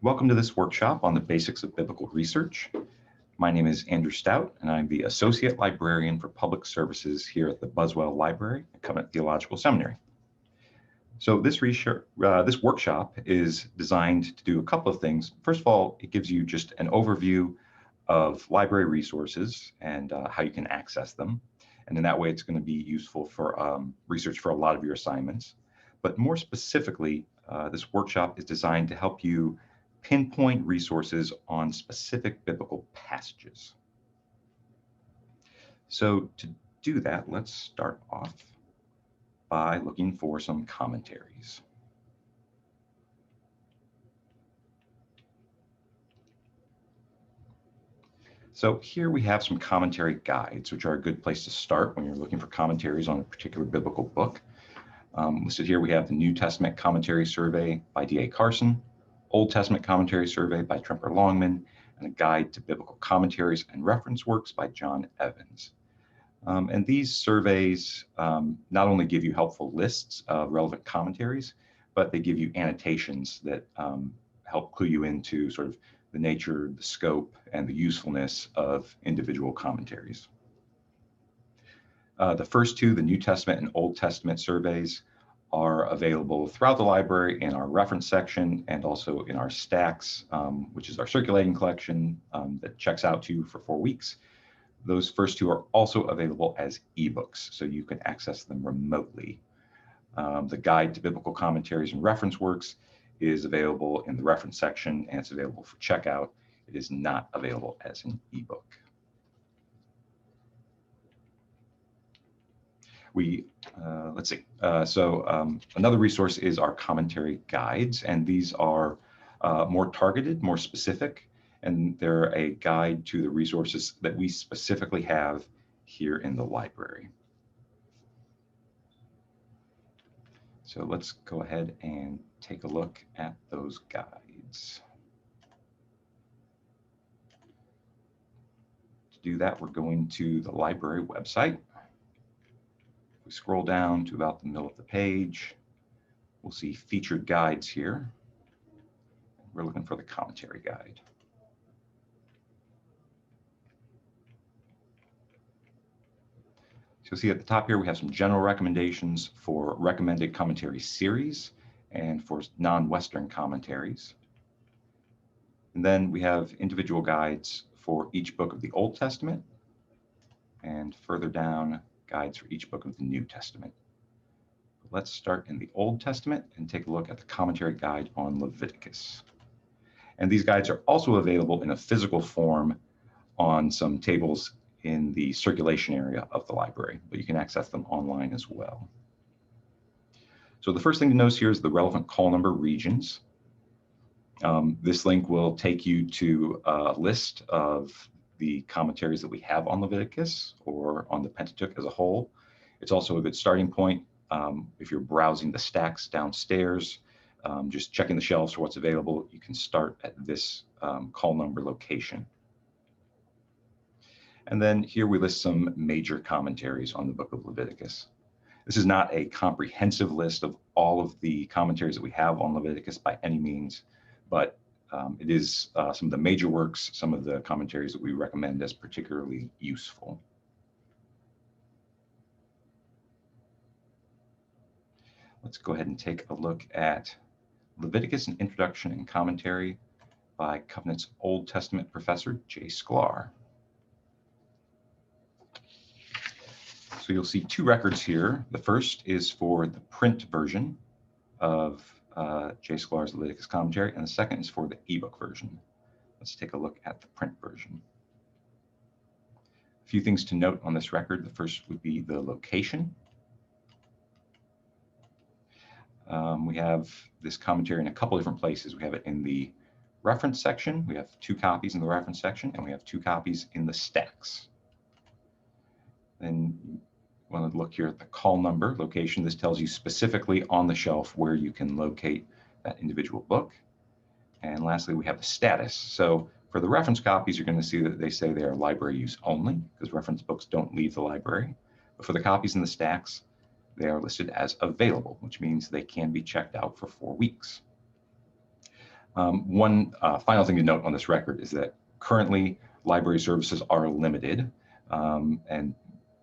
Welcome to this workshop on the basics of biblical research. My name is Andrew Stout, and I'm the Associate Librarian for Public Services here at the Buswell Library at Covenant Theological Seminary. So this workshop is designed to do a couple of things. First of all, it gives you just an overview of library resources and how you can access them. And in that way, it's going to be useful for research for a lot of your assignments. But more specifically, this workshop is designed to help you pinpoint resources on specific biblical passages. So to do that, let's start off by looking for some commentaries. So here we have some commentary guides, which are a good place to start when you're looking for commentaries on a particular biblical book. Listed here, we have the New Testament Commentary Survey by D.A. Carson, Old Testament Commentary Survey by Tremper Longman, and a Guide to Biblical Commentaries and Reference Works by John Evans. And these surveys not only give you helpful lists of relevant commentaries, but they give you annotations that help clue you into sort of the nature, the scope, and the usefulness of individual commentaries. The first two, the New Testament and Old Testament surveys, are available throughout the library in our reference section and also in our stacks, which is our circulating collection that checks out to you for 4 weeks. Those first two are also available as ebooks, so you can access them remotely. The Guide to Biblical Commentaries and Reference Works is available in the reference section, and it's available for checkout. It is not available as an ebook. Let's see. Another resource is our commentary guides, and these are more targeted, more specific, and they're a guide to the resources that we specifically have here in the library. So let's go ahead and take a look at those guides. To do that, we're going to the library website. We scroll down to about the middle of the page. We'll see featured guides here. We're looking for the commentary guide. So you'll see at the top here, we have some general recommendations for recommended commentary series and for non-Western commentaries. And then we have individual guides for each book of the Old Testament, and further down, guides for each book of the New Testament. Let's start in the Old Testament and take a look at the commentary guide on Leviticus. And these guides are also available in a physical form on some tables in the circulation area of the library, but you can access them online as well. So the first thing to notice here is the relevant call number regions. This link will take you to a list of the commentaries that we have on Leviticus or on the Pentateuch as a whole. It's also a good starting point if you're browsing the stacks downstairs, just checking the shelves for what's available. You can start at this call number location. And then here we list some major commentaries on the book of Leviticus. This is not a comprehensive list of all of the commentaries that we have on Leviticus by any means, but it is some of the major works, some of the commentaries that we recommend as particularly useful. Let's go ahead and take a look at Leviticus, an Introduction and Commentary by Covenant's Old Testament professor, J. Sklar. So you'll see two records here. The first is for the print version of J. Sklar's Leviticus commentary, and the second is for the ebook version. Let's take a look at the print version. A few things to note on this record. The first would be the location. We have this commentary in a couple different places. We have it in the reference section. We have 2 copies in the reference section, and we have 2 copies in the stacks. Then you want to look here at the call number location. This tells you specifically on the shelf where you can locate that individual book. And lastly, we have the status. So for the reference copies, you're going to see that they say they are library use only, because reference books don't leave the library. But for the copies in the stacks, they are listed as available, which means they can be checked out for 4 weeks. One final thing to note on this record is that currently library services are limited, and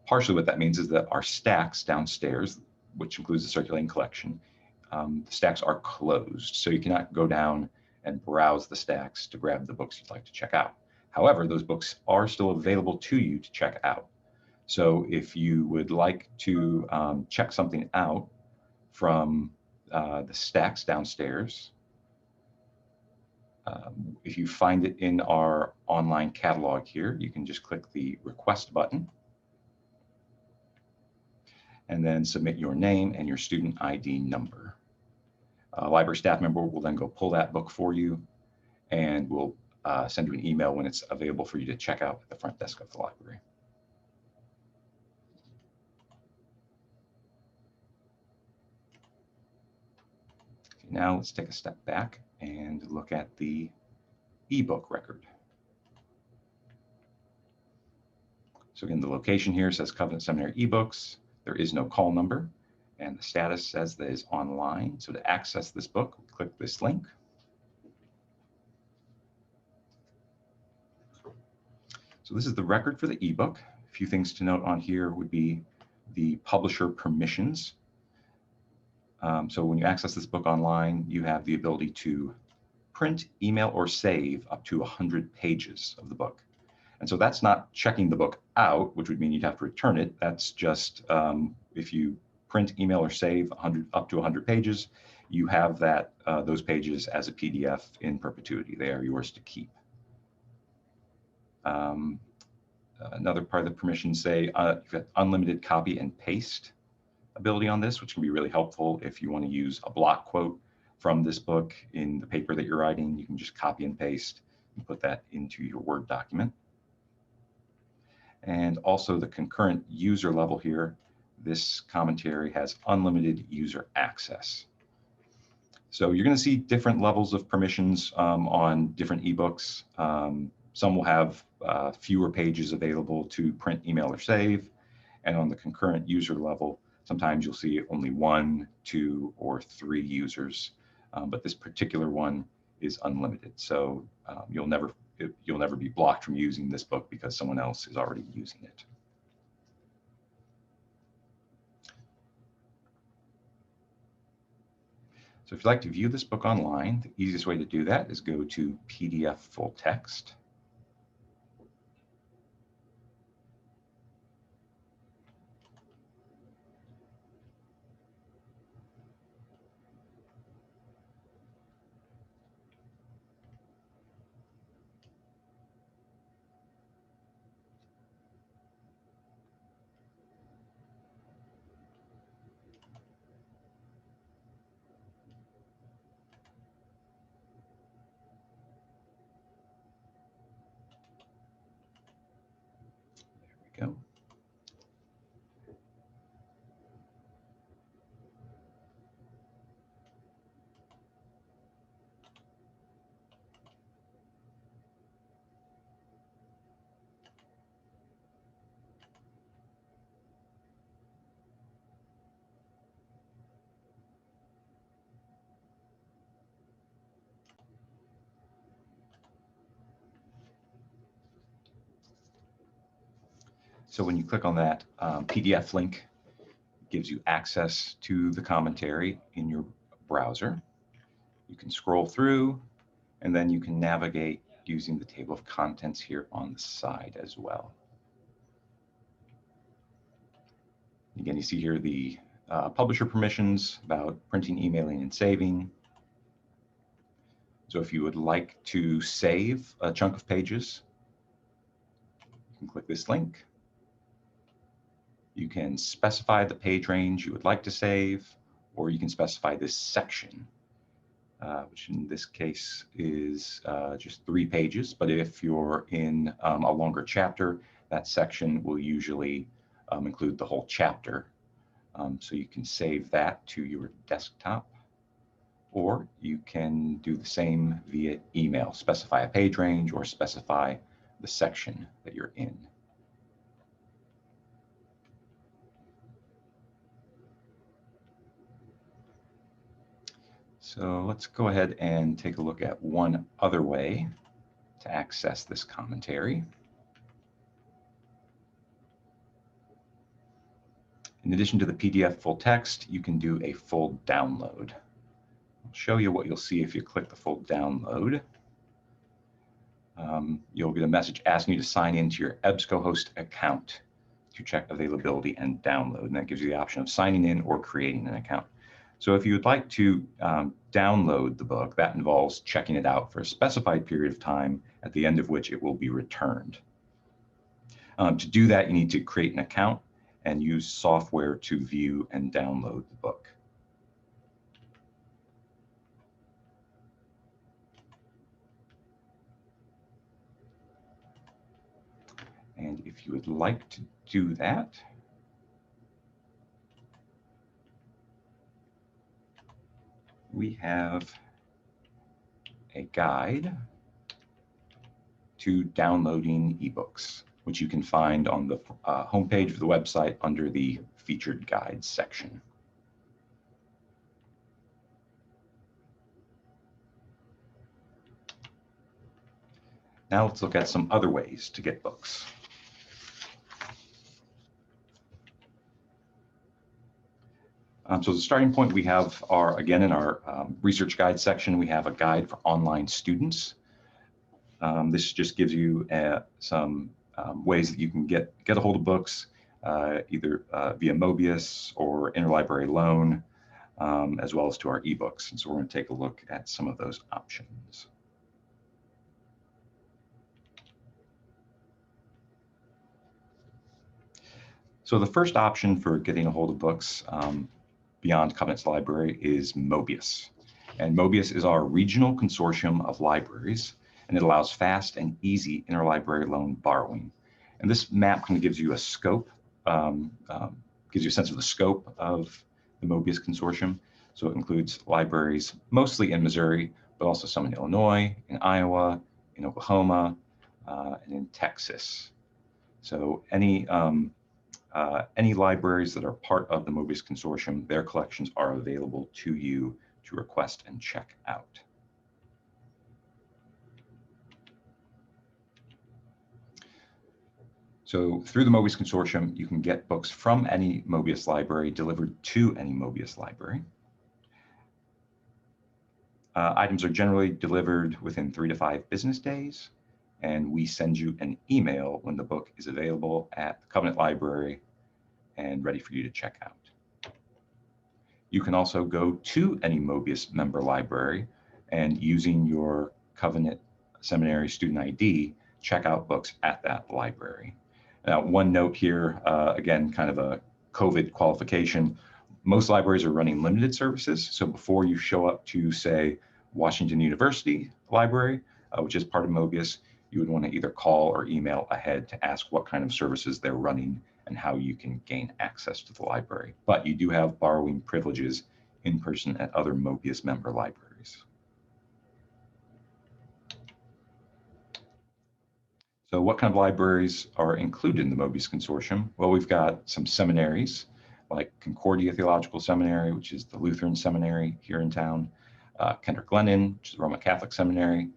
partially what that means is that our stacks downstairs, which includes the circulating collection, the stacks are closed, so you cannot go down and browse the stacks to grab the books you'd like to check out. However, those books are still available to you to check out. So if you would like to check something out from the stacks downstairs, if you find it in our online catalog here, you can just click the request button and then submit your name and your student ID number. A library staff member will then go pull that book for you, and we'll send you an email when it's available for you to check out at the front desk of the library. Okay, now let's take a step back and look at the ebook record. So again, the location here says Covenant Seminary eBooks. There is no call number, and the status says that is online. So to access this book, click this link. So this is the record for the ebook. A few things to note on here would be the publisher permissions. So when you access this book online, you have the ability to print, email, or save up to 100 pages of the book. And so that's not checking the book out, which would mean you'd have to return it. That's just if you print, email, or save up to 100 pages, you have that those pages as a PDF in perpetuity. They are yours to keep. Another part of the permissions say you've got unlimited copy and paste ability on this, which can be really helpful if you want to use a block quote from this book in the paper that you're writing. You can just copy and paste and put that into your Word document. And also the concurrent user level here, this commentary has unlimited user access. So you're going to see different levels of permissions on different ebooks. Some will have fewer pages available to print, email, or save. And on the concurrent user level, sometimes you'll see only 1, 2, or 3 users. But this particular one is unlimited. So you'll never be blocked from using this book because someone else is already using it. So if you'd like to view this book online, the easiest way to do that is go to PDF full text. There we go. So when you click on that PDF link, it gives you access to the commentary in your browser. You can scroll through, and then you can navigate using the table of contents here on the side as well. Again, you see here the publisher permissions about printing, emailing, and saving. So if you would like to save a chunk of pages, you can click this link. You can specify the page range you would like to save, or you can specify this section, which in this case is just 3 pages. But if you're in a longer chapter, that section will usually include the whole chapter. So you can save that to your desktop, or you can do the same via email, specify a page range or specify the section that you're in. So let's go ahead and take a look at one other way to access this commentary. In addition to the PDF full text, you can do a full download. I'll show you what you'll see if you click the full download. You'll get a message asking you to sign into your EBSCOhost account to check availability and download. And that gives you the option of signing in or creating an account. So if you would like to download the book, that involves checking it out for a specified period of time, at the end of which it will be returned. To do that, you need to create an account and use software to view and download the book. And if you would like to do that, we have a guide to downloading ebooks, which you can find on the homepage of the website under the Featured Guides section. Now let's look at some other ways to get books. So as a starting point, we have again, in our research guide section, we have a guide for online students. This just gives you some ways that you can get a hold of books, either via Mobius or Interlibrary loan, as well as to our ebooks. And so we're going to take a look at some of those options. So the first option for getting a hold of books beyond Covenant's library is Mobius. And Mobius is our regional consortium of libraries, and it allows fast and easy interlibrary loan borrowing. And this map kind of gives you a scope, gives you a sense of the scope of the Mobius consortium. So it includes libraries mostly in Missouri, but also some in Illinois, in Iowa, in Oklahoma, and in Texas. So any libraries that are part of the Mobius Consortium, their collections are available to you to request and check out. So through the Mobius Consortium, you can get books from any Mobius library delivered to any Mobius library. Items are generally delivered within 3 to 5 business days, and we send you an email when the book is available at the Covenant Library and ready for you to check out. You can also go to any Mobius member library and, using your Covenant Seminary student ID, check out books at that library. Now, one note here, again, kind of a COVID qualification. Most libraries are running limited services. So before you show up to, say, Washington University Library, which is part of Mobius, you would want to either call or email ahead to ask what kind of services they're running and how you can gain access to the library. But you do have borrowing privileges in person at other Mobius member libraries. So what kind of libraries are included in the Mobius Consortium? Well, we've got some seminaries like Concordia Theological Seminary, which is the Lutheran seminary here in town, Kendrick Glennon, which is the Roman Catholic Seminary,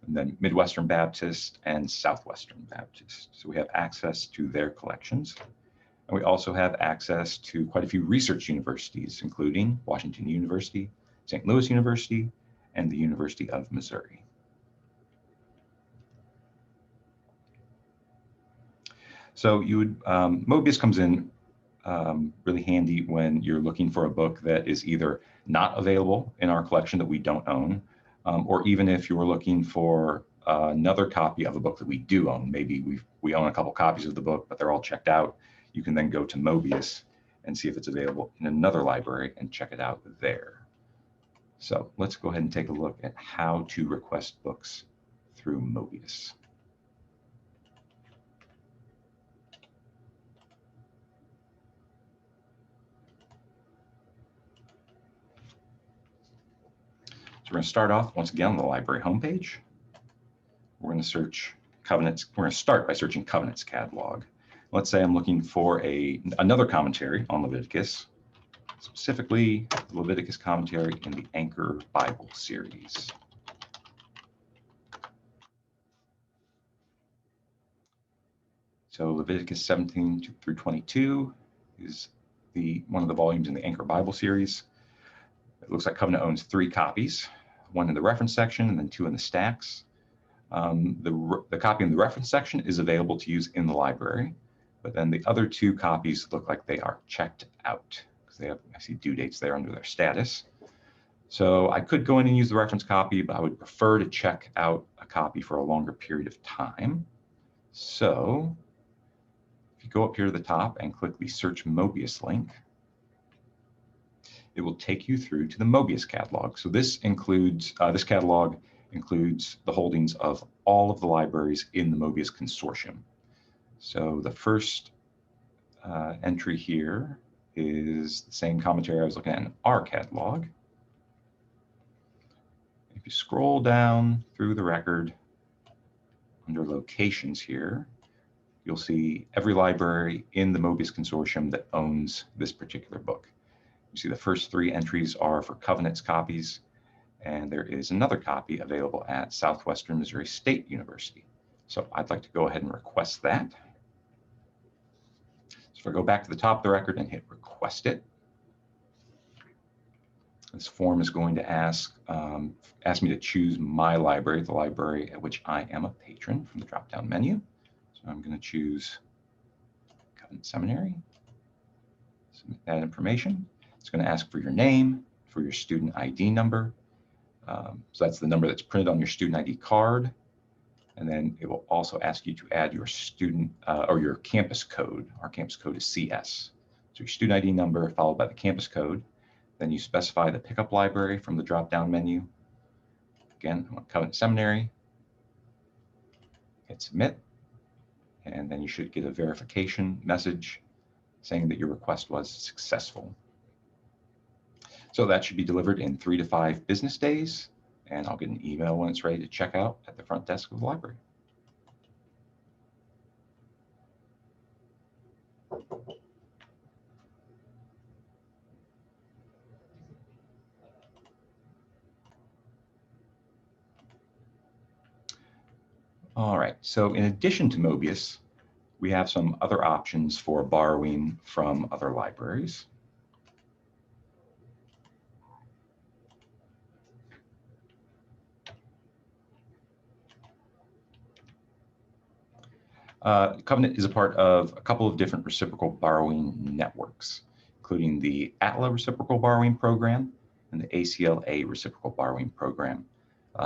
and then Midwestern Baptist and Southwestern Baptist. So we have access to their collections. And we also have access to quite a few research universities, including Washington University, St. Louis University, and the University of Missouri. So Mobius comes in really handy when you're looking for a book that is either not available in our collection that we don't own, or even if you're looking for another copy of a book that we do own. Maybe we own a couple copies of the book, but they're all checked out. You can then go to Mobius and see if it's available in another library and check it out there. So let's go ahead and take a look at how to request books through Mobius. So we're going to start off once again on the library homepage. We're going to search Covenants. We're going to start by searching Covenants Catalog. Let's say I'm looking for another commentary on Leviticus. specifically the Leviticus commentary in the Anchor Bible series. So Leviticus 17 through 22 is one of the volumes in the Anchor Bible series. It looks like Covenant owns 3 copies, one in the reference section and then 2 in the stacks. The copy in the reference section is available to use in the library, but then the other 2 copies look like they are checked out because they have, I see due dates there under their status. So I could go in and use the reference copy, but I would prefer to check out a copy for a longer period of time. So if you go up here to the top and click the Search Mobius link, it will take you through to the Mobius Catalog. So this catalog includes the holdings of all of the libraries in the Mobius Consortium. So the first entry here is the same commentary I was looking at in our catalog. If you scroll down through the record under locations here, you'll see every library in the Mobius Consortium that owns this particular book. You see the first 3 entries are for Covenant's copies, and there is another copy available at Southwestern Missouri State University. So I'd like to go ahead and request that. So if I go back to the top of the record and hit request it, this form is going to ask me to choose my library, the library at which I am a patron, from the drop-down menu. So I'm going to choose Covenant Seminary, submit that information. It's going to ask for your name, for your student ID number. So that's the number that's printed on your student ID card. And then it will also ask you to add your student or your campus code. Our campus code is CS. So your student ID number followed by the campus code. Then you specify the pickup library from the drop-down menu. Again, I want Covenant Seminary. Hit submit. And then you should get a verification message saying that your request was successful. So that should be delivered in 3 to 5 business days, and I'll get an email when it's ready to check out at the front desk of the library. All right, so in addition to Mobius, we have some other options for borrowing from other libraries. Covenant is a part of a couple of different reciprocal borrowing networks, including the Atla Reciprocal Borrowing Program and the ACLA Reciprocal Borrowing Program.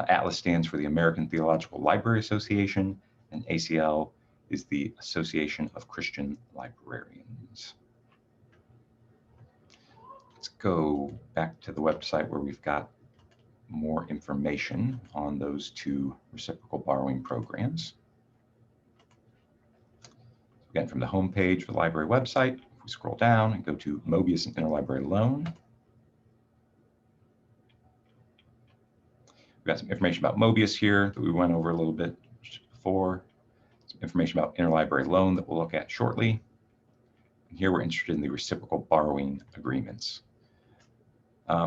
Atla stands for the American Theological Library Association, and ACL is the Association of Christian Librarians. Let's go back to the website where we've got more information on those 2 reciprocal borrowing programs. Again, from the home page of the library website, if we scroll down and go to Mobius and Interlibrary Loan, we've got some information about Mobius here that we went over a little bit just before, some information about Interlibrary Loan that we'll look at shortly. And here we're interested in the reciprocal borrowing agreements.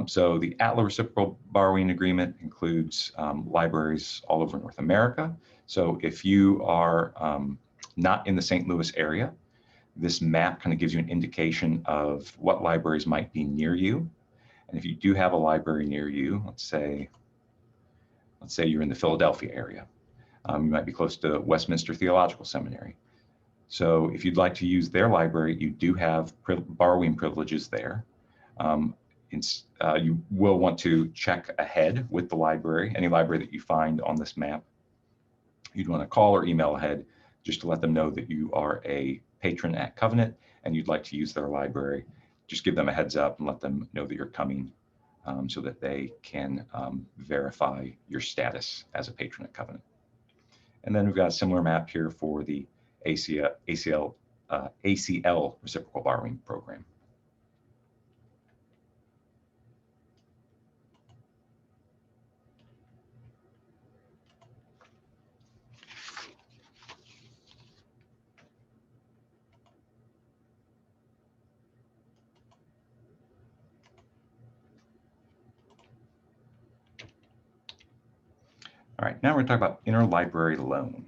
So the Atla Reciprocal Borrowing Agreement includes libraries all over North America. So if you are not in the St. Louis area, this map kind of gives you an indication of what libraries might be near you. And if you do have a library near you, let's say you're in the Philadelphia area, you might be close to Westminster Theological Seminary. So if you'd like to use their library, you do have borrowing privileges there. You will want to check ahead with the library, any library that you find on this map. You'd want to call or email ahead just to let them know that you are a patron at Covenant and you'd like to use their library. Just give them a heads up and let them know that you're coming so that they can verify your status as a patron at Covenant. And then we've got a similar map here for the ACL Reciprocal Borrowing Program. All right, now we're going to talk about interlibrary loan.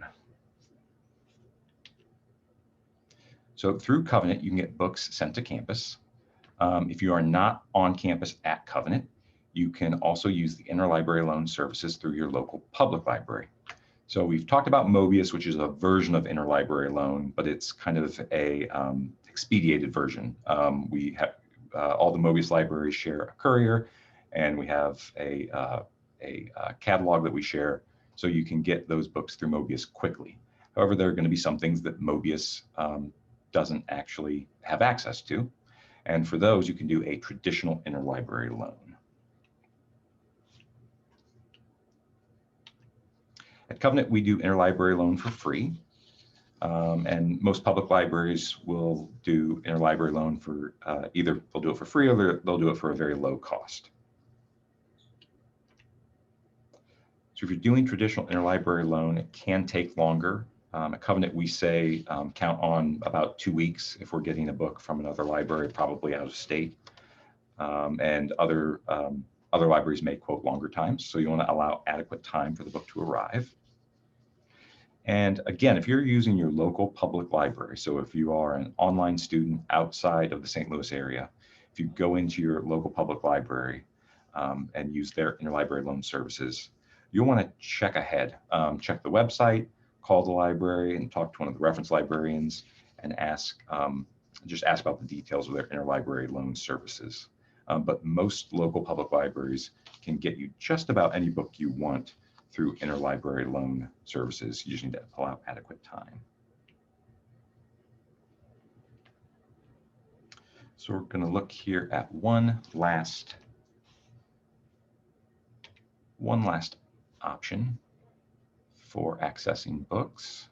So through Covenant, you can get books sent to campus. If you are not on campus at Covenant, you can also use the interlibrary loan services through your local public library. So we've talked about Mobius, which is a version of interlibrary loan, but it's kind of a expedited version. We have all the Mobius libraries share a courier, and we have a catalog that we share, so you can get those books through Mobius quickly. However, there are going to be some things that Mobius doesn't actually have access to, and for those, you can do a traditional interlibrary loan. At Covenant, we do interlibrary loan for free, and most public libraries will do interlibrary loan for either they'll do it for free or they'll do it for a very low cost. So if you're doing traditional interlibrary loan, it can take longer. At Covenant, we say count on about 2 weeks if we're getting a book from another library, probably out of state, and other libraries may quote longer times. So you want to allow adequate time for the book to arrive. And again, if you're using your local public library, so if you are an online student outside of the St. Louis area, if you go into your local public library and use their interlibrary loan services, you'll want to check ahead, check the website, call the library and talk to one of the reference librarians and just ask about the details of their interlibrary loan services. But most local public libraries can get you just about any book you want through interlibrary loan services. You just need to allow adequate time. So we're going to look here at one last option for accessing books.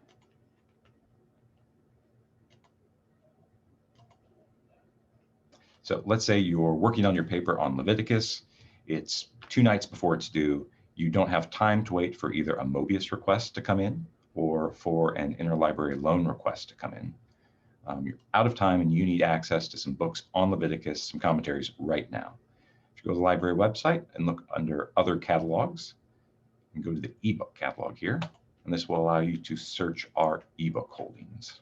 So let's say you're working on your paper on Leviticus. It's 2 nights before it's due. You don't have time to wait for either a Mobius request to come in or for an interlibrary loan request to come in. You're out of time and you need access to some books on Leviticus, some commentaries right now. If you go to the library website and look under other catalogs and go to the ebook catalog here, and this will allow you to search our ebook holdings.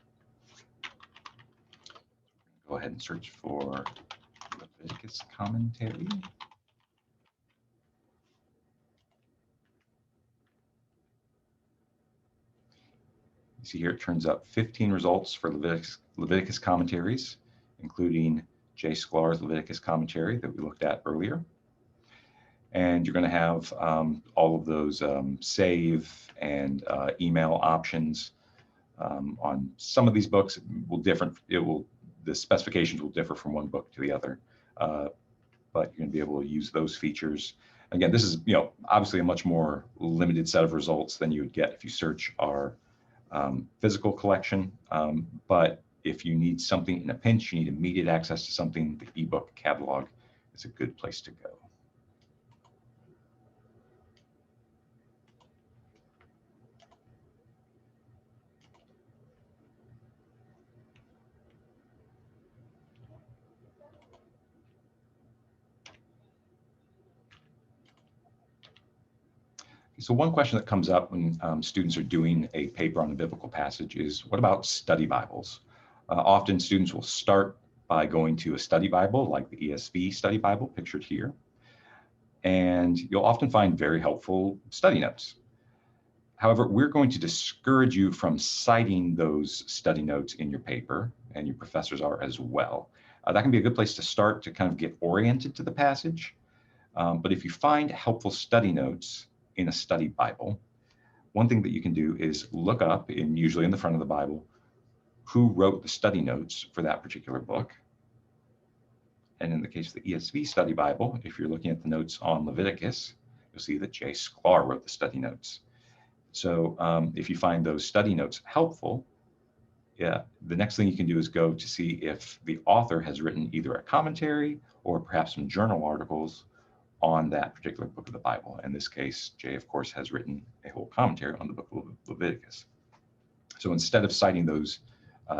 Go ahead and search for Leviticus commentary. You see here it turns up 15 results for Leviticus commentaries, including J. Sklar's Leviticus commentary that we looked at earlier. And you're going to have all of those save and email options. On some of these books the specifications will differ from one book to the other, but you're going to be able to use those features. Again, this is obviously a much more limited set of results than you would get if you search our physical collection, but if you need something in a pinch, you need immediate access to something, the ebook catalog is a good place to go. So one question that comes up when students are doing a paper on a biblical passage is, what about study Bibles? Often students will start by going to a study Bible, like the ESV study Bible pictured here. And you'll often find very helpful study notes. However, we're going to discourage you from citing those study notes in your paper, and your professors are as well. That can be a good place to start to kind of get oriented to the passage. But if you find helpful study notes in a study Bible, one thing that you can do is look up, usually in the front of the Bible, who wrote the study notes for that particular book. And in the case of the ESV study Bible, if you're looking at the notes on Leviticus, you'll see that J. Sklar wrote the study notes. So if you find those study notes helpful, the next thing you can do is go to see if the author has written either a commentary or perhaps some journal articles on that particular book of the Bible. In this case, Jay, of course, has written a whole commentary on the book of Leviticus. So instead of citing those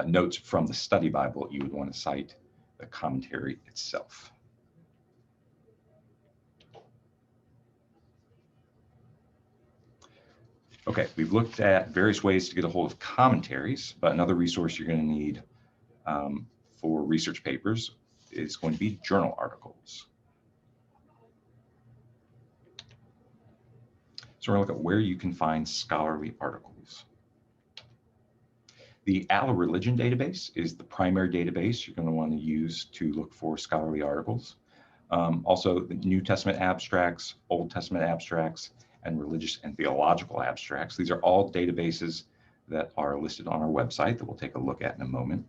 notes from the study Bible, you would want to cite the commentary itself. Okay, we've looked at various ways to get a hold of commentaries, but another resource you're going to need for research papers is going to be journal articles. So we're going to look at where you can find scholarly articles. The Atla Religion database is the primary database you're going to want to use to look for scholarly articles. Also, the New Testament abstracts, Old Testament abstracts, and religious and theological abstracts. These are all databases that are listed on our website that we'll take a look at in a moment.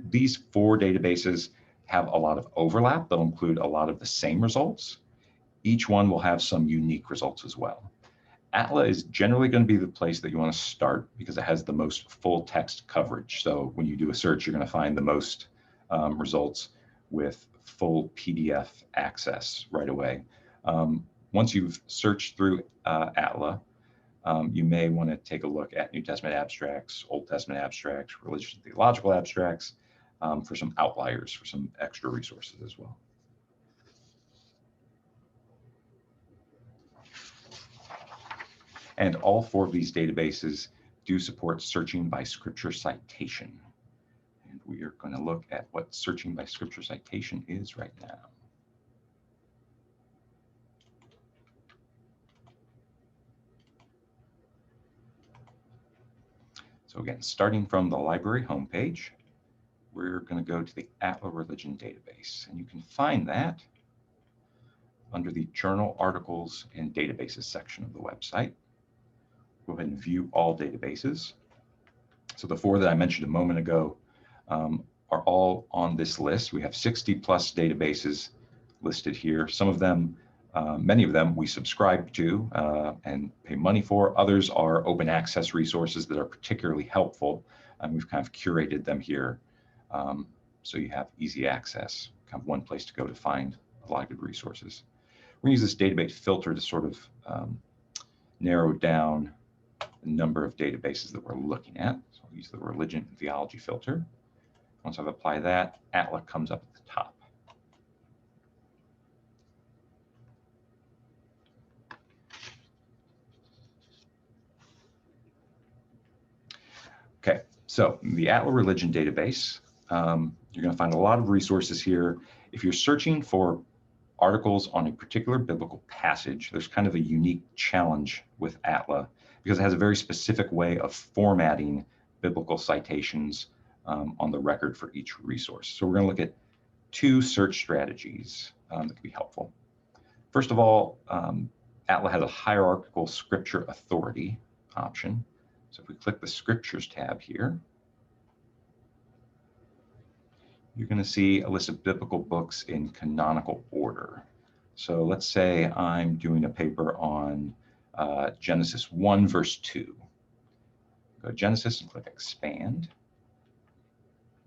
These 4 databases have a lot of overlap. They'll include a lot of the same results. Each one will have some unique results as well. Atla is generally going to be the place that you want to start because it has the most full text coverage. So when you do a search, you're going to find the most results with full PDF access right away. Once you've searched through Atla, you may want to take a look at New Testament abstracts, Old Testament abstracts, religious and theological abstracts for some outliers, for some extra resources as well. And all 4 of these databases do support searching by scripture citation. And we are going to look at what searching by scripture citation is right now. So again, starting from the library homepage, we're going to go to the Atla Religion database. And you can find that under the Journal Articles and Databases section of the website. Go ahead and view all databases. So the 4 that I mentioned a moment ago are all on this list. We have 60 plus databases listed here. Some of them, many of them we subscribe to and pay money for. Others are open access resources that are particularly helpful. And we've kind of curated them here so you have easy access, kind of one place to go to find a lot of good resources. We're going to use this database filter to sort of narrow down the number of databases that we're looking at. So I'll use the religion and theology filter. Once I've applied that, Atla comes up at the top. Okay, so the Atla Religion database, you're going to find a lot of resources here. If you're searching for articles on a particular biblical passage, there's kind of a unique challenge with Atla because it has a very specific way of formatting biblical citations on the record for each resource. So we're going to look at 2 search strategies that can be helpful. First of all, Atla has a hierarchical scripture authority option. So if we click the Scriptures tab here, you're going to see a list of biblical books in canonical order. So let's say I'm doing a paper on Genesis 1, verse 2. Go to Genesis and click Expand.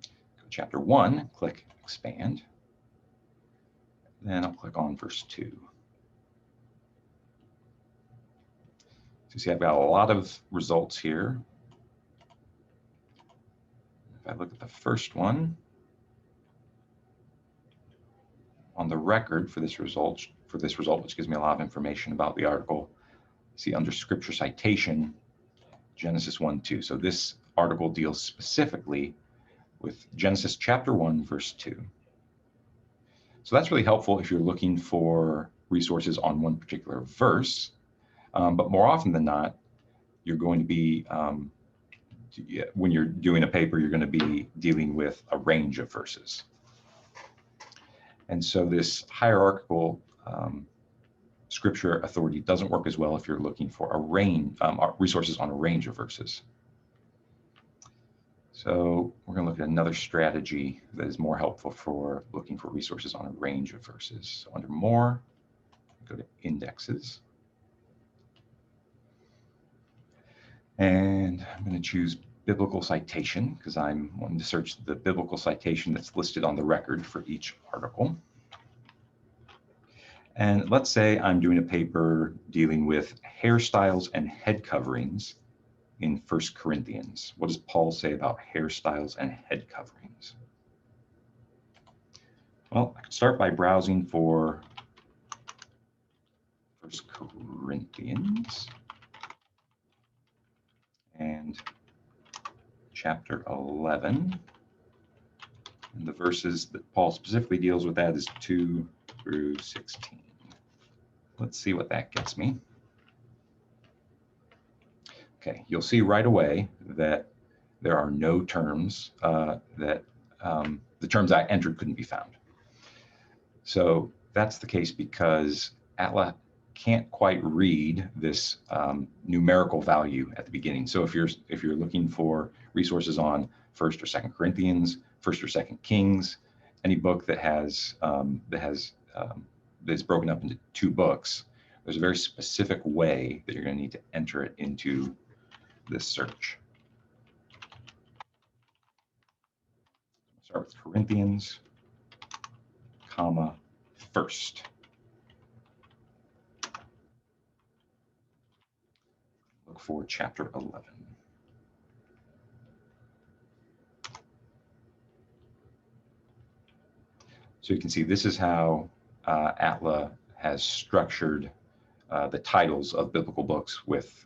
Go to Chapter 1, click Expand. Then I'll click on verse 2. So you see I've got a lot of results here. If I look at the first one, on the record for this result, which gives me a lot of information about the article, see under scripture citation, Genesis 1:2. So this article deals specifically with Genesis chapter 1, verse 2. So that's really helpful if you're looking for resources on one particular verse. But more often than not, you're going to be, when you're doing a paper, you're going to be dealing with a range of verses. And so this hierarchical scripture authority doesn't work as well if you're looking for a range, resources on a range of verses. So we're going to look at another strategy that is more helpful for looking for resources on a range of verses. So under More, go to Indexes. And I'm going to choose biblical citation because I'm wanting to search the biblical citation that's listed on the record for each article. And let's say I'm doing a paper dealing with hairstyles and head coverings in 1 Corinthians. What does Paul say about hairstyles and head coverings? Well, I can start by browsing for 1 Corinthians. and chapter 11. And the verses that Paul specifically deals with that is 2 through 16. Let's see what that gets me. Okay, you'll see right away that there are no terms the terms I entered couldn't be found. So that's the case because Atla can't quite read this numerical value at the beginning. So if you're looking for resources on 1st or 2nd Corinthians, 1st or 2nd Kings, any book that that's broken up into 2 books, there's a very specific way that you're going to need to enter it into this search. Start with Corinthians, comma, 1st. Look for chapter 11. So you can see this is how Atla has structured the titles of biblical books with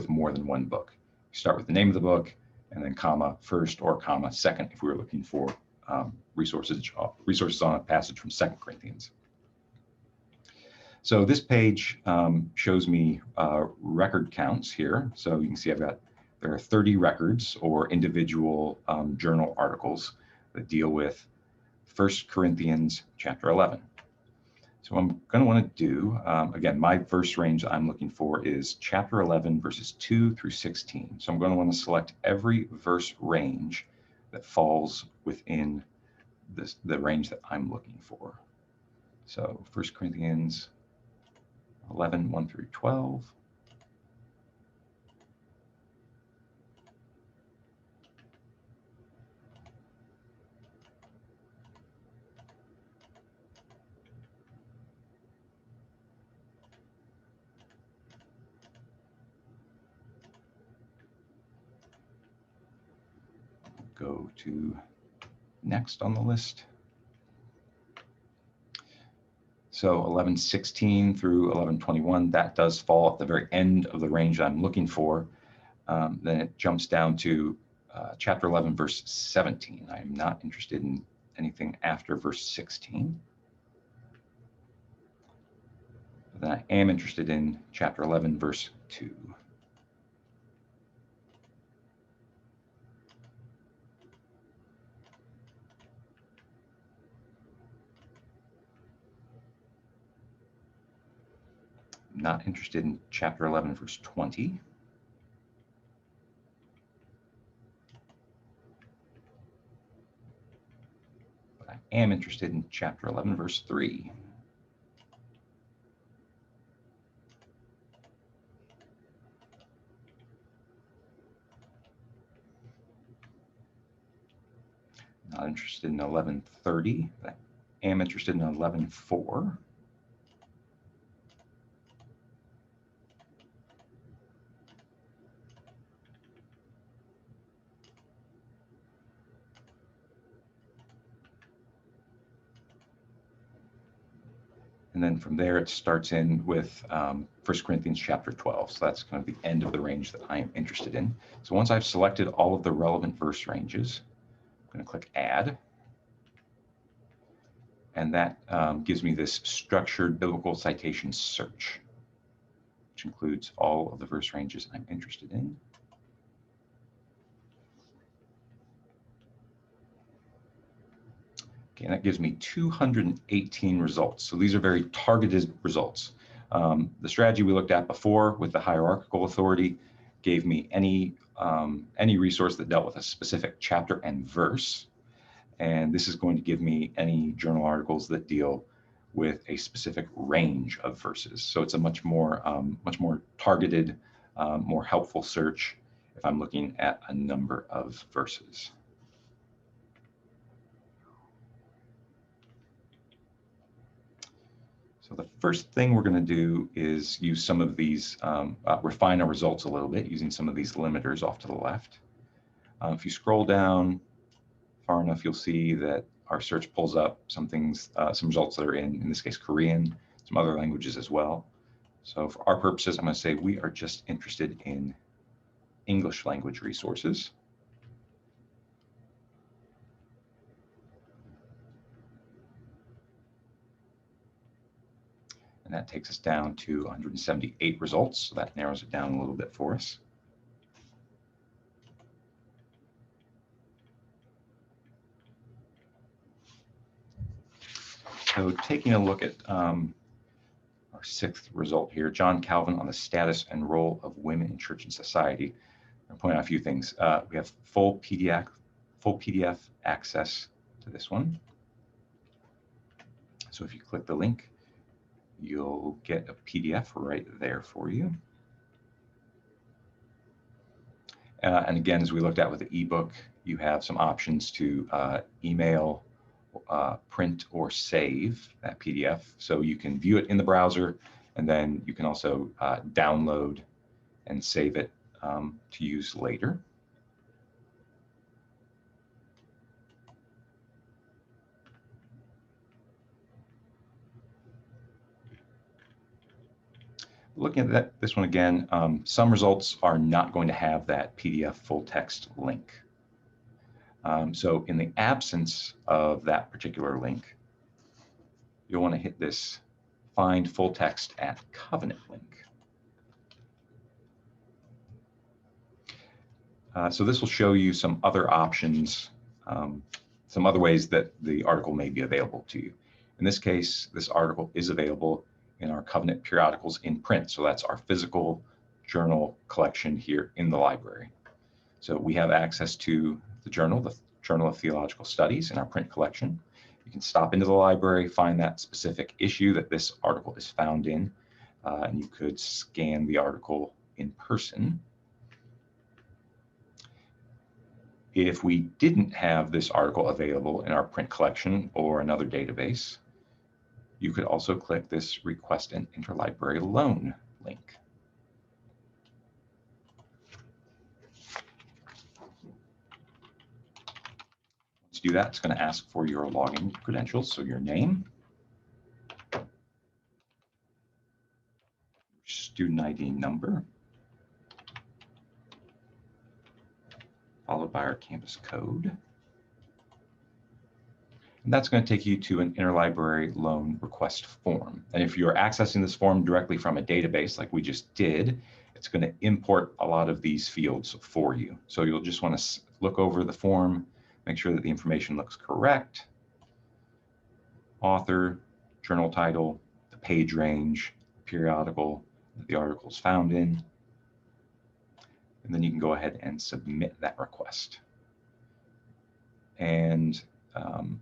more than one book. You start with the name of the book, and then comma 1st or comma 2nd if we were looking for resources on a passage from 2nd Corinthians. So this page shows me record counts here. So you can see there are 30 records or individual journal articles that deal with 1 Corinthians chapter 11. So what I'm going to want to do, again, my verse range I'm looking for is chapter 11, verses 2 through 16. So I'm going to want to select every verse range that falls within the range that I'm looking for. So 1 Corinthians 11, 1 through 12. Go to next on the list. So 11:16 through 11:21, that does fall at the very end of the range I'm looking for. Then it jumps down to chapter 11, verse 17. I'm not interested in anything after verse 16. But then I am interested in chapter 11, verse 2. Not interested in chapter 11, verse 20. But I am interested in chapter 11, verse 3. Not interested in 11:30, but I am interested in 11:4. And then from there, it starts in with 1 Corinthians chapter 12. So that's kind of the end of the range that I am interested in. So once I've selected all of the relevant verse ranges, I'm going to click Add. And that gives me this structured biblical citation search, which includes all of the verse ranges I'm interested in. Okay, and that gives me 218 results. So these are very targeted results. The strategy we looked at before with the hierarchical authority gave me any resource that dealt with a specific chapter and verse. And this is going to give me any journal articles that deal with a specific range of verses. So it's a much more targeted, more helpful search if I'm looking at a number of verses. So the first thing we're going to do is use some of these, refine our results a little bit using some of these limiters off to the left. If you scroll down far enough, you'll see that our search pulls up some results that are in this case, Korean, some other languages as well. So for our purposes, I'm going to say we are just interested in English language resources. And that takes us down to 178 results, so that narrows it down a little bit for us. So taking a look at our sixth result here, John Calvin on the status and role of women in church and society. I'll point out a few things. We have full PDF access to this one. So if you click the link, you'll get a PDF right there for you. And again, as we looked at with the ebook, you have some options to email, print, or save that PDF. So you can view it in the browser, and then you can also download and save it to use later. Looking at this one again, some results are not going to have that PDF full text link. So in the absence of that particular link, you'll want to hit this Find Full Text at Covenant link. So this will show you some other options, some other ways that the article may be available to you. In this case, this article is available in our Covenant periodicals in print. So that's our physical journal collection here in the library. So we have access to the Journal of Theological Studies in our print collection. You can stop into the library, find that specific issue that this article is found in, and you could scan the article in person. If we didn't have this article available in our print collection or another database, you could also click this Request an Interlibrary Loan link. To do that, it's going to ask for your login credentials, so your name, student ID number, followed by our campus code. And that's going to take you to an interlibrary loan request form. And if you're accessing this form directly from a database like we just did, it's going to import a lot of these fields for you. So you'll just want to look over the form, make sure that the information looks correct. Author, journal title, the page range, periodical that the article is found in. And then you can go ahead and submit that request. And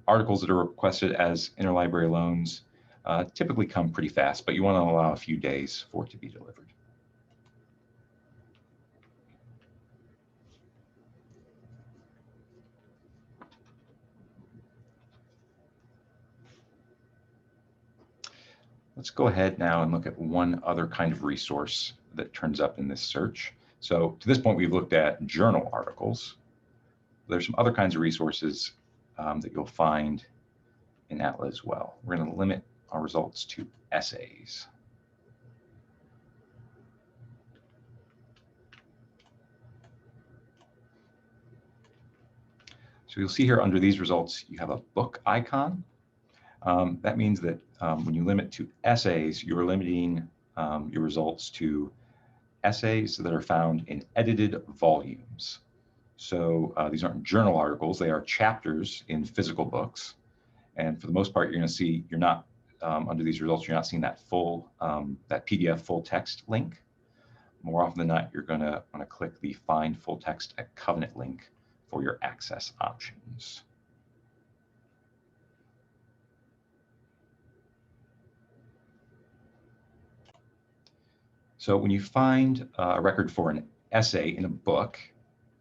articles that are requested as interlibrary loans typically come pretty fast, but you want to allow a few days for it to be delivered. Let's go ahead now and look at one other kind of resource that turns up in this search. So to this point, we've looked at journal articles. There's some other kinds of resources that you'll find in Atla as well. We're going to limit our results to essays. So you'll see here under these results, you have a book icon. That means that when you limit to essays, you're limiting your results to essays that are found in edited volumes. So these aren't journal articles, they are chapters in physical books. And for the most part, you're going to see, you're not, under these results, you're not seeing that full, that PDF full text link. More often than not, you're going to want to click the Find Full Text at Covenant link for your access options. So when you find a record for an essay in a book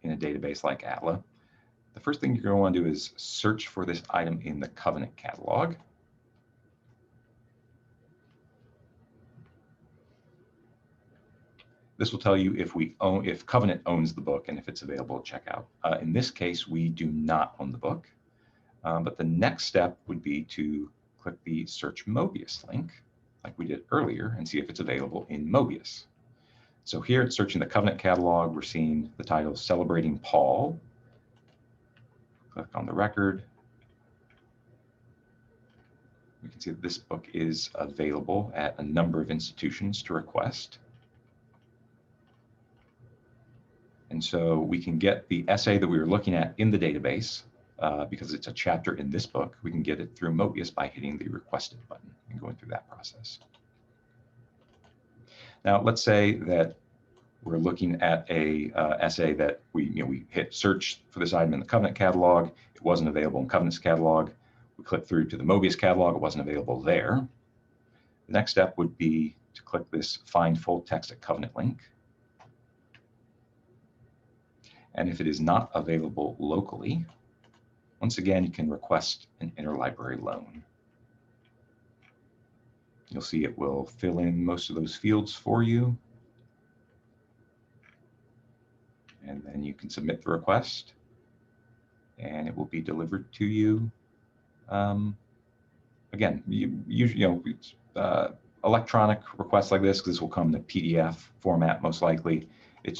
in a database like Atla, the first thing you're going to want to do is search for this item in the Covenant catalog. This will tell you if Covenant owns the book and if it's available to check out. In this case, we do not own the book, but the next step would be to click the Search Mobius link, like we did earlier, and see if it's available in Mobius. So here it's searching the Covenant Catalog. We're seeing the title Celebrating Paul. Click on the record. We can see that this book is available at a number of institutions to request. And so we can get the essay that we were looking at in the database, because it's a chapter in this book. We can get it through Mobius by hitting the requested button and going through that process. Now, let's say that we're looking at a essay that we hit search for this item in the Covenant Catalog. It wasn't available in Covenant's Catalog. We click through to the Mobius Catalog. It wasn't available there. The next step would be to click this Find Full Text at Covenant link. And if it is not available locally, once again, you can request an interlibrary loan. You'll see it will fill in most of those fields for you. And then you can submit the request, and it will be delivered to you. Again, electronic requests like this will come in a PDF format most likely.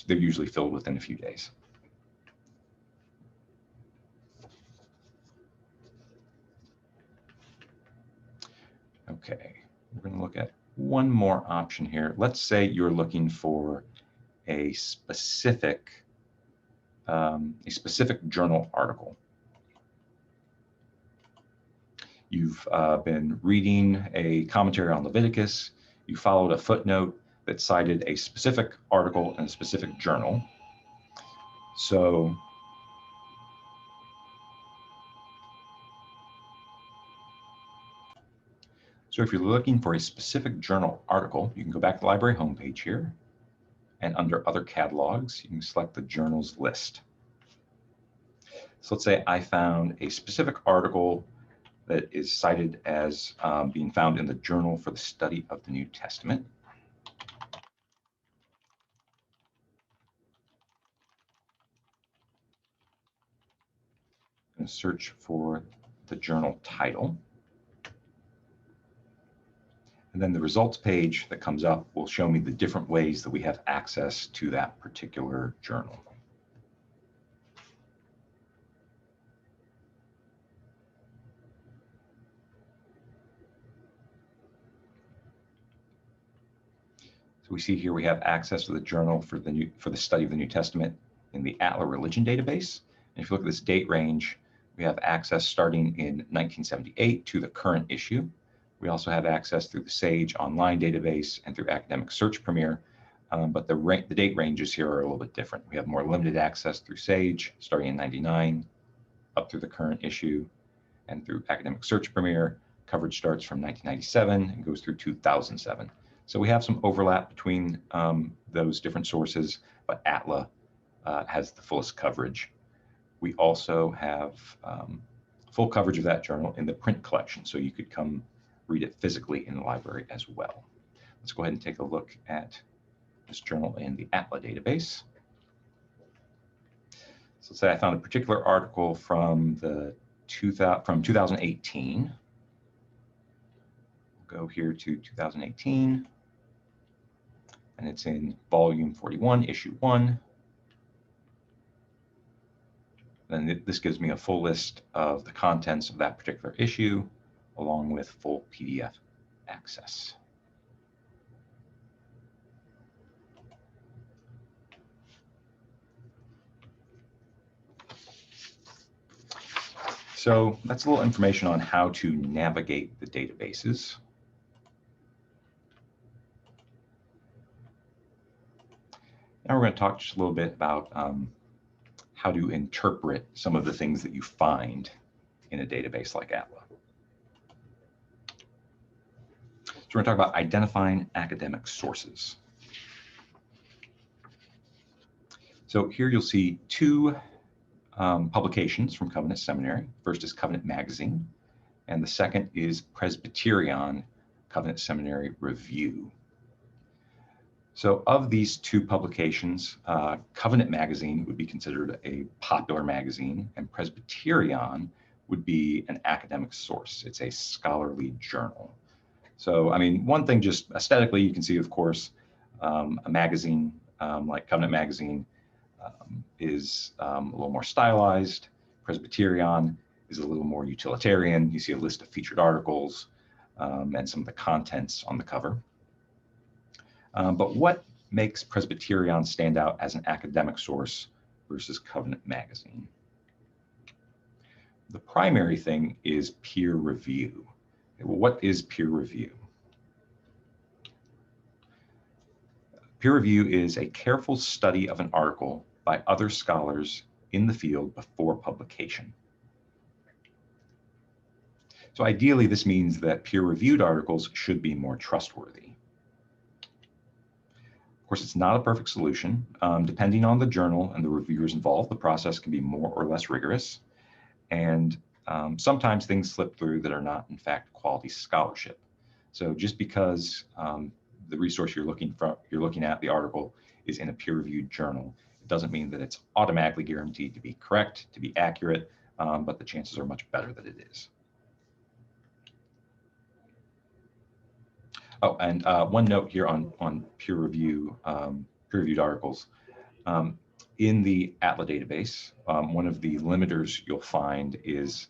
They're usually filled within a few days. Okay, we're going to look at one more option here. Let's say you're looking for a specific journal article. You've been reading a commentary on Leviticus. You followed a footnote that cited a specific article in a specific journal. So if you're looking for a specific journal article, you can go back to the library homepage here, and under Other Catalogs, you can select the journals list. So let's say I found a specific article that is cited as being found in the Journal for the Study of the New Testament. I'm going to search for the journal title. And then the results page that comes up will show me the different ways that we have access to that particular journal. So we see here we have access to the journal for the study of the New Testament in the Atla religion database. And if you look at this date range, we have access starting in 1978 to the current issue. We also have access through the Sage online database and through Academic Search Premier, but the date ranges here are a little bit different. We have more limited access through Sage starting in 99 up through the current issue, and through Academic Search Premier, coverage starts from 1997 and goes through 2007. So we have some overlap between those different sources, but Atla has the fullest coverage. We also have full coverage of that journal in the print collection, so you could come read it physically in the library as well. Let's go ahead and take a look at this journal in the Atla database. So let's say I found a particular article from 2018. We'll go here to 2018, and it's in volume 41, issue 1. Then this gives me a full list of the contents of that particular issue, along with full PDF access. So that's a little information on how to navigate the databases. Now we're going to talk just a little bit about how to interpret some of the things that you find in a database like Atla. So we're going to talk about identifying academic sources. So here you'll see two publications from Covenant Seminary. First is Covenant Magazine, and the second is Presbyterion Covenant Seminary Review. So of these two publications, Covenant Magazine would be considered a popular magazine, and Presbyterion would be an academic source. It's a scholarly journal. So, I mean, one thing just aesthetically, you can see, of course, A magazine like Covenant Magazine is a little more stylized. Presbyterion is a little more utilitarian. You see a list of featured articles and some of the contents on the cover. But what makes Presbyterion stand out as an academic source versus Covenant Magazine? The primary thing is peer review. Well, what is peer review? Peer review is a careful study of an article by other scholars in the field before publication. So ideally, this means that peer-reviewed articles should be more trustworthy. Of course, it's not a perfect solution. Depending on the journal and the reviewers involved, the process can be more or less rigorous. And sometimes things slip through that are not, in fact, quality scholarship. So just because the resource you're looking at, the article, is in a peer-reviewed journal, it doesn't mean that it's automatically guaranteed to be correct, to be accurate, but the chances are much better that it is. Oh, and one note here on peer-reviewed articles. In the Atla database, one of the limiters you'll find is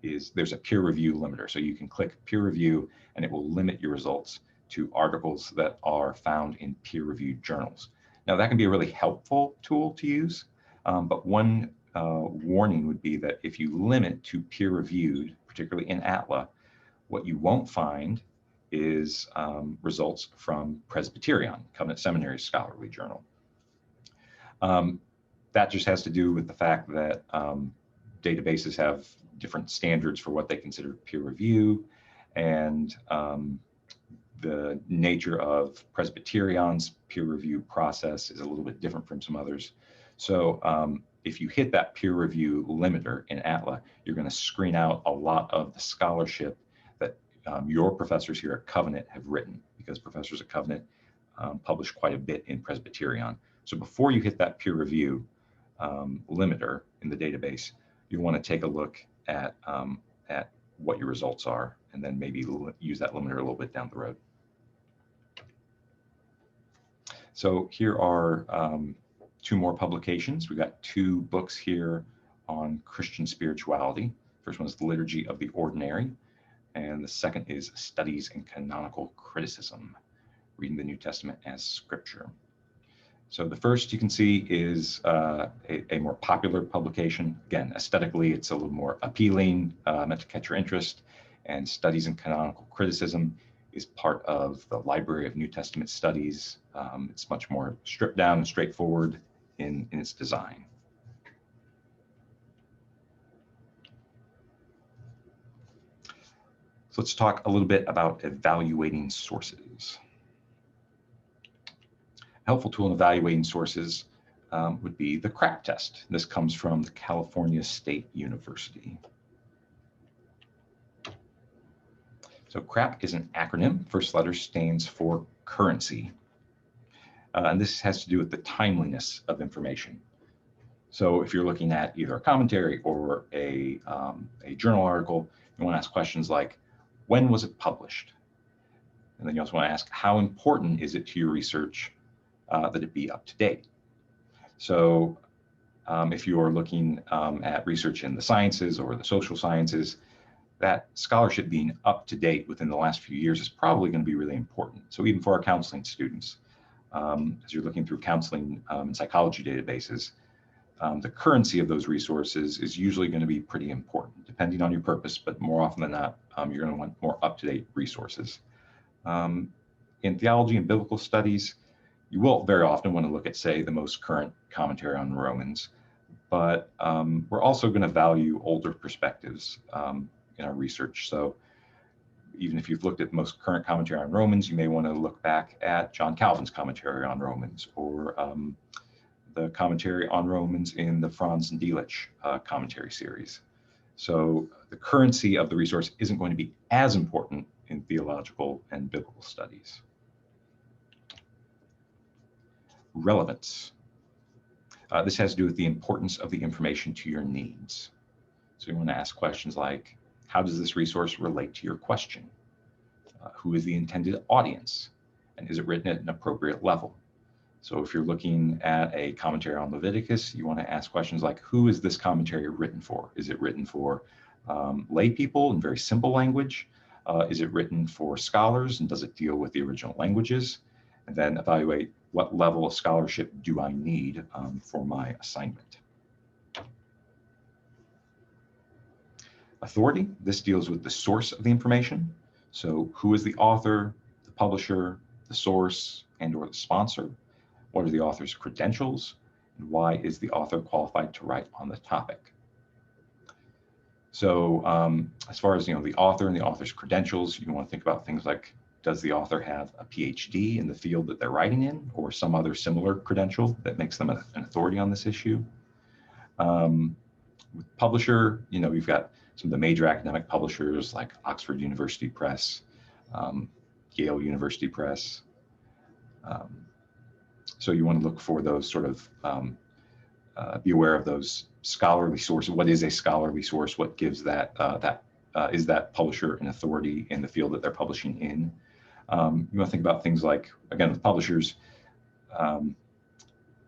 there's a peer review limiter. So you can click peer review and it will limit your results to articles that are found in peer-reviewed journals. Now that can be a really helpful tool to use, but one warning would be that if you limit to peer-reviewed, particularly in Atla, what you won't find is results from Presbyterion, Covenant Seminary scholarly journal. That just has to do with the fact that databases have different standards for what they consider peer review, and the nature of Presbyterion's peer review process is a little bit different from some others. So if you hit that peer review limiter in Atla, you're going to screen out a lot of the scholarship that your professors here at Covenant have written, because professors at Covenant publish quite a bit in Presbyterion. So before you hit that peer review limiter in the database, you want to take a look at what your results are, and then maybe use that limiter a little bit down the road. So here are two more publications. We've got two books here on Christian spirituality. First one is The Liturgy of the Ordinary, and the second is Studies in Canonical Criticism, Reading the New Testament as Scripture. So the first you can see is a more popular publication. Again, aesthetically, it's a little more appealing, meant to catch your interest. And Studies in Canonical Criticism is part of the Library of New Testament Studies. It's much more stripped down and straightforward in its design. So let's talk a little bit about evaluating sources. A helpful tool in evaluating sources would be the CRAP test. This comes from the California State University. So CRAP is an acronym. First letter stands for currency. And this has to do with the timeliness of information. So if you're looking at either a commentary or a journal article, you want to ask questions like, when was it published? And then you also want to ask, how important is it to your research that it be up to date? So if you are looking at research in the sciences or the social sciences, that scholarship being up to date within the last few years is probably going to be really important. So even for our counseling students, as you're looking through counseling and psychology databases, the currency of those resources is usually going to be pretty important, depending on your purpose, but more often than not, you're going to want more up-to-date resources. In theology and biblical studies, you will very often want to look at, say, the most current commentary on Romans, but we're also going to value older perspectives in our research. So even if you've looked at the most current commentary on Romans, you may want to look back at John Calvin's commentary on Romans, or the commentary on Romans in the Franz and Delitzsch commentary series. So the currency of the resource isn't going to be as important in theological and biblical studies. Relevance. This has to do with the importance of the information to your needs. So you want to ask questions like, how does this resource relate to your question? Who is the intended audience? And is it written at an appropriate level? So if you're looking at a commentary on Leviticus, you want to ask questions like, who is this commentary written for? Is it written for lay people in very simple language? Is it written for scholars, and does it deal with the original languages? And then evaluate what level of scholarship do I need for my assignment. Authority, this deals with the source of the information. So who is the author, the publisher, the source, and or the sponsor? What are the author's credentials? And why is the author qualified to write on the topic? So as far as the author and the author's credentials, you want to think about things like, does the author have a PhD in the field that they're writing in, or some other similar credential that makes them an authority on this issue? With publisher, we've got some of the major academic publishers like Oxford University Press, Yale University Press. So you want to look for those sort of, be aware of those scholarly sources. What is a scholarly source? What gives that, is that publisher an authority in the field that they're publishing in? You want to think about things like, again, with publishers,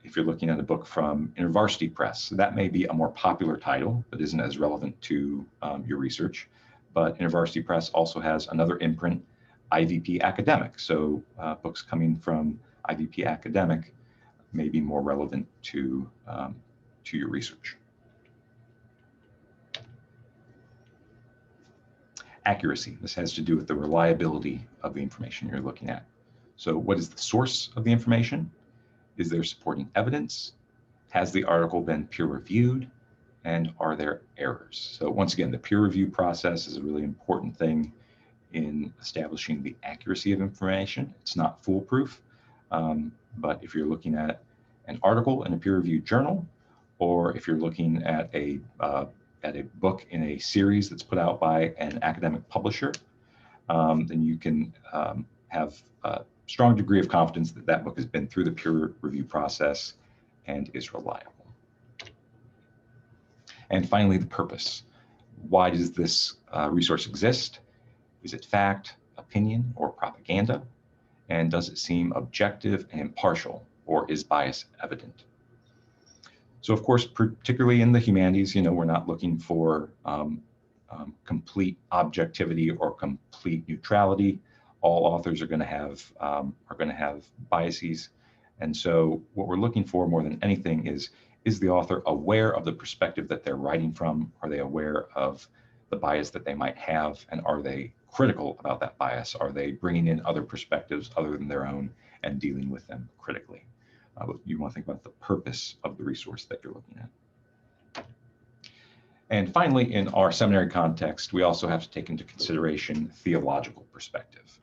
if you're looking at a book from InterVarsity Press, that may be a more popular title that isn't as relevant to your research, but InterVarsity Press also has another imprint, IVP Academic. So books coming from IVP Academic may be more relevant to your research. Accuracy, this has to do with the reliability of the information you're looking at. So what is the source of the information? Is there supporting evidence? Has the article been peer reviewed? And are there errors? So once again, the peer review process is a really important thing in establishing the accuracy of information. It's not foolproof, but if you're looking at an article in a peer-reviewed journal, or if you're looking at a book in a series that's put out by an academic publisher, then you can have a strong degree of confidence that that book has been through the peer review process and is reliable. And finally, the purpose. Why does this resource exist? Is it fact, opinion, or propaganda? And does it seem objective and impartial, or is bias evident? So of course, particularly in the humanities, we're not looking for complete objectivity or complete neutrality. All authors are going to have biases, and so what we're looking for more than anything is the author aware of the perspective that they're writing from? Are they aware of the bias that they might have, and are they critical about that bias? Are they bringing in other perspectives other than their own and dealing with them critically? You want to think about the purpose of the resource that you're looking at. And finally, in our seminary context, we also have to take into consideration theological perspective.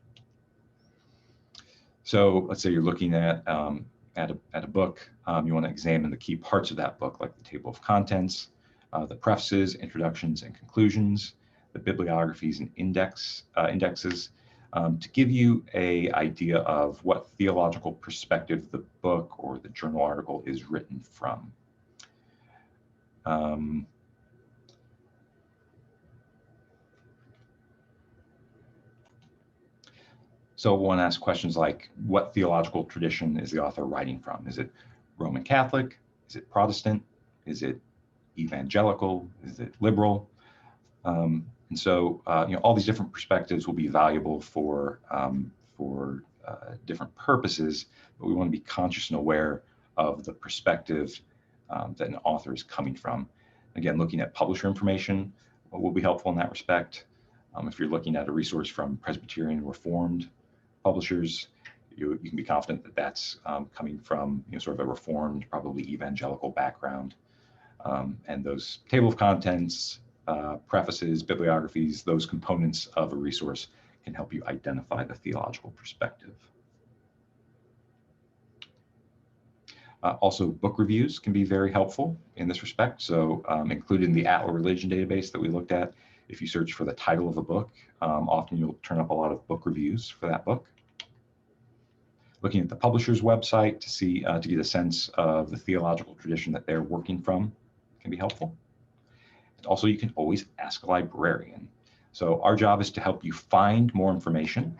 So let's say you're looking at a book. You want to examine the key parts of that book, like the table of contents, the prefaces, introductions, and conclusions, the bibliographies and indexes, to give you an idea of what theological perspective the book or the journal article is written from. So we'll want to ask questions like, what theological tradition is the author writing from? Is it Roman Catholic? Is it Protestant? Is it evangelical? Is it liberal? And so, all these different perspectives will be valuable for different purposes, but we want to be conscious and aware of the perspective that an author is coming from. Again, looking at publisher information will be helpful in that respect. If you're looking at a resource from Presbyterian Reformed publishers, you can be confident that that's coming from sort of a Reformed, probably evangelical background. And those table of contents, prefaces, bibliographies, those components of a resource can help you identify the theological perspective. Also, book reviews can be very helpful in this respect. So included in the Atla religion database that we looked at, if you search for the title of a book, often you'll turn up a lot of book reviews for that book. Looking at the publisher's website to see to get a sense of the theological tradition that they're working from can be helpful. And also, you can always ask a librarian. So our job is to help you find more information.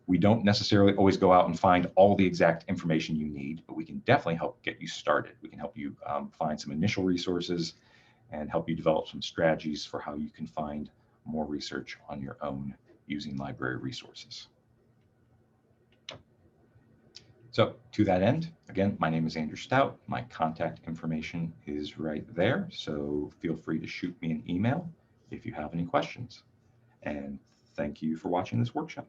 We don't necessarily always go out and find all the exact information you need, but we can definitely help get you started. We can help you find some initial resources and help you develop some strategies for how you can find more research on your own using library resources. So to that end, again, my name is Andrew Stout. My contact information is right there. So feel free to shoot me an email if you have any questions. And thank you for watching this workshop.